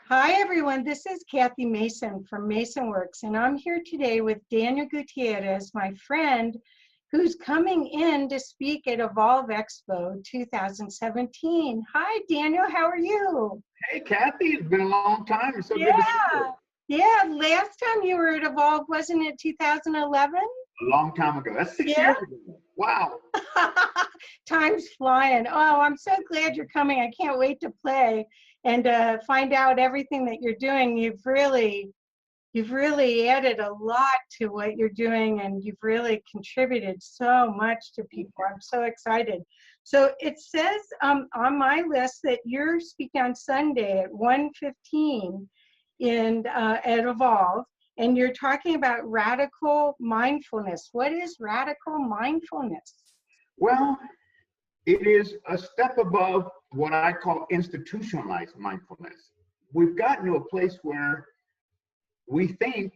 Hi everyone, this is Kathy Mason from MasonWorks, and I'm here today with Daniel Gutierrez, my friend, who's coming in to speak at Evolve Expo 2017. Hi Daniel, how are you? Hey Kathy, it's been a long time. It's so good to see you. Yeah, last time you were at Evolve, wasn't it 2011? A long time ago. That's 6 years ago. Wow. Time's flying. Oh, I'm so glad you're coming. I can't wait to play and find out everything that you're doing. You've really added a lot to what you're doing, and you've really contributed so much to people. I'm so excited. So it says on my list that you're speaking on Sunday at 1:15 at Evolve, and you're talking about radical mindfulness. What is radical mindfulness? Well, it is a step above what I call institutionalized mindfulness. We've gotten to a place where we think,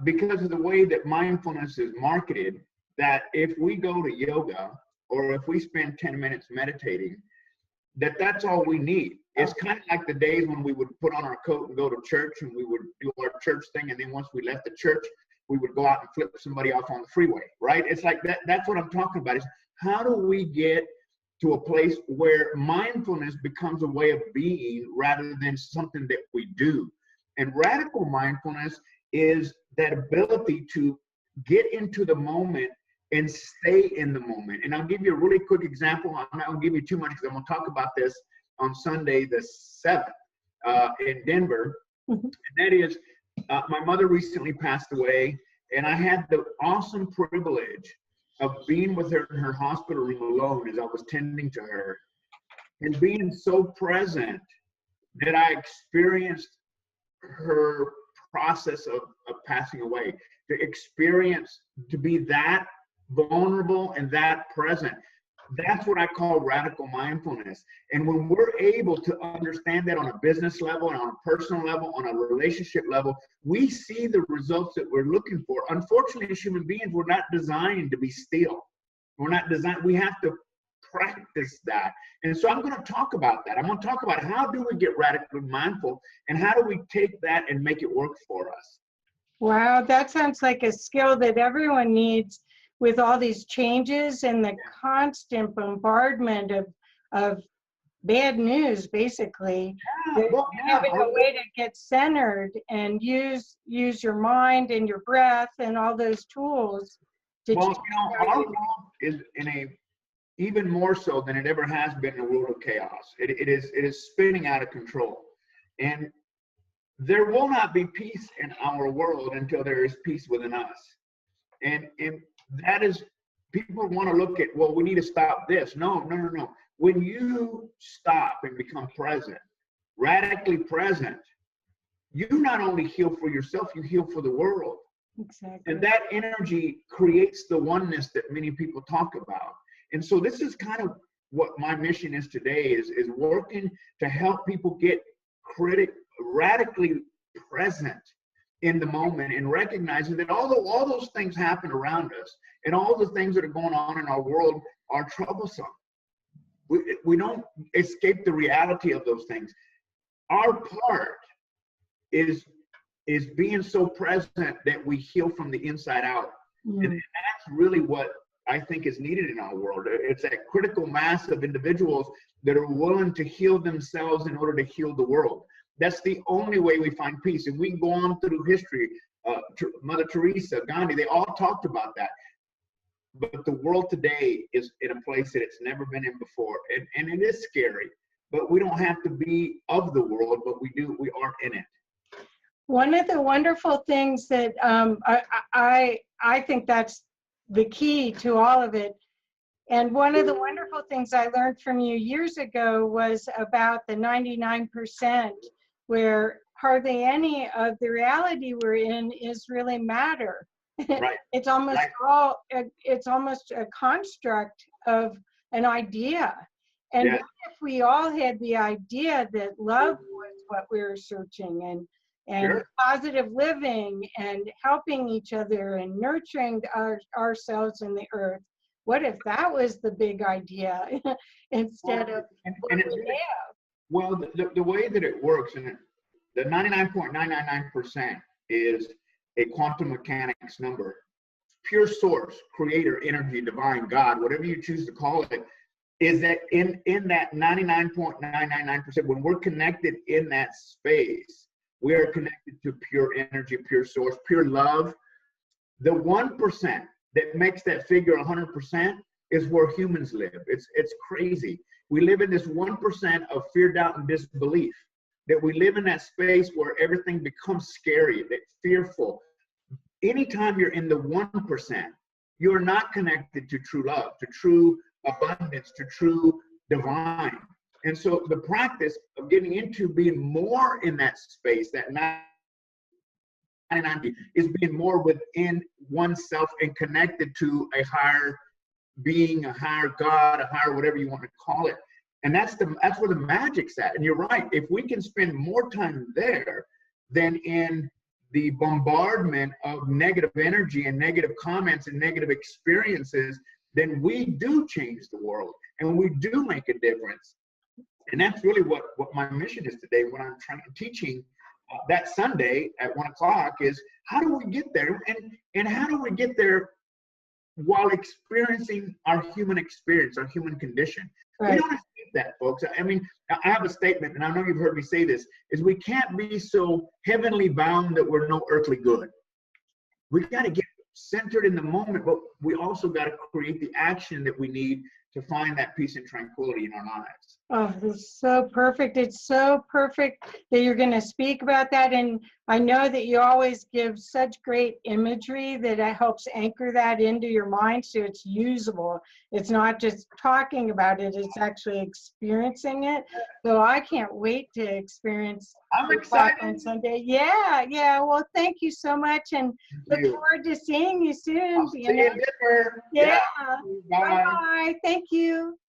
because of the way that mindfulness is marketed, that if we go to yoga or if we spend 10 minutes meditating, that's all we need. It's kind of like the days when we would put on our coat and go to church, and we would do our church thing, and then once we left the church, we would go out and flip somebody off on the freeway, right? It's like that. That's what I'm talking about. Is how do we get to a place where mindfulness becomes a way of being rather than something that we do? And radical mindfulness is that ability to get into the moment and stay in the moment. And I'll give you a really quick example. I'm not going to give you too much because I'm going to talk about this on Sunday the 7th in Denver. And that is, my mother recently passed away, and I had the awesome privilege of being with her in her hospital room alone as I was tending to her, and being so present that I experienced her process of passing away, to be that vulnerable and that present. That's what I call radical mindfulness. And when we're able to understand that on a business level and on a personal level, on a relationship level, we see the results that we're looking for. Unfortunately, as human beings, we're not designed to be still. We're not designed. We have to practice that. And so I'm going to talk about that. I'm going to talk about how do we get radically mindful, and how do we take that and make it work for us. Wow, that sounds like a skill that everyone needs with all these changes and the constant bombardment of bad news, basically. Having a way to get centered and use your mind and your breath and all those tools. Well, our world is in a even more so than it ever has been in a world of chaos. It is spinning out of control. And there will not be peace in our world until there is peace within us. And that is, people want to look at, well, we need to stop this. No. When you stop and become present, radically present, you not only heal for yourself, you heal for the world. Exactly. And that energy creates the oneness that many people talk about. And so this is kind of what my mission is today, is working to help people get radically present in the moment, and recognizing that although all those things happen around us and all the things that are going on in our world are troublesome, we don't escape the reality of those things. Our part is being so present that we heal from the inside out. And that's really what I think is needed in our world. It's that critical mass of individuals that are willing to heal themselves in order to heal the world. That's the only way we find peace. And we can go on through history. Mother Teresa, Gandhi, they all talked about that. But the world today is in a place that it's never been in before. And it is scary. But we don't have to be of the world, but we are in it. One of the wonderful things that I think that's the key to all of it. And one of the wonderful things I learned from you years ago was about the 99%, where hardly any of the reality we're in is really matter. Right. It's almost it's almost a construct of an idea. And what if we all had the idea that love was what we were searching, and positive living and helping each other and nurturing ourselves in the earth? What if that was the big idea instead of what we have? Well, the way that it works, and The 99.999% is a quantum mechanics number. Pure source, creator, energy, divine, God, whatever you choose to call it, is that in that 99.999%, when we're connected in that space, we are connected to pure energy, pure source, pure love. The 1% that makes that figure 100% is where humans live. It's crazy. We live in this 1% of fear, doubt, and disbelief. That we live in that space where everything becomes scary, that fearful. Anytime you're in the 1%, you're not connected to true love, to true abundance, to true divine. And so the practice of getting into being more in that space, that 99 is being more within oneself and connected to a higher being, a higher God, a higher whatever you want to call it. And that's where the magic's at. And you're right. If we can spend more time there than in the bombardment of negative energy and negative comments and negative experiences, then we do change the world and we do make a difference. And that's really what my mission is today when I'm teaching that Sunday at 1 o'clock is how do we get there? And how do we get there while experiencing our human experience, our human condition? Right. We don't escape that, folks. I mean, I have a statement, and I know you've heard me say this, is we can't be so heavenly bound that we're no earthly good. We got to get centered in the moment, but we also got to create the action that we need to find that peace and tranquility in our lives. Oh, it's so perfect. It's so perfect that you're going to speak about that. And I know that you always give such great imagery that it helps anchor that into your mind so it's usable. It's not just talking about it, it's actually experiencing it. So I can't wait to experience I'm excited on Sunday. Yeah. Well, thank you so much and look forward to seeing you soon. See you later. Yeah. Bye-bye. Thank you.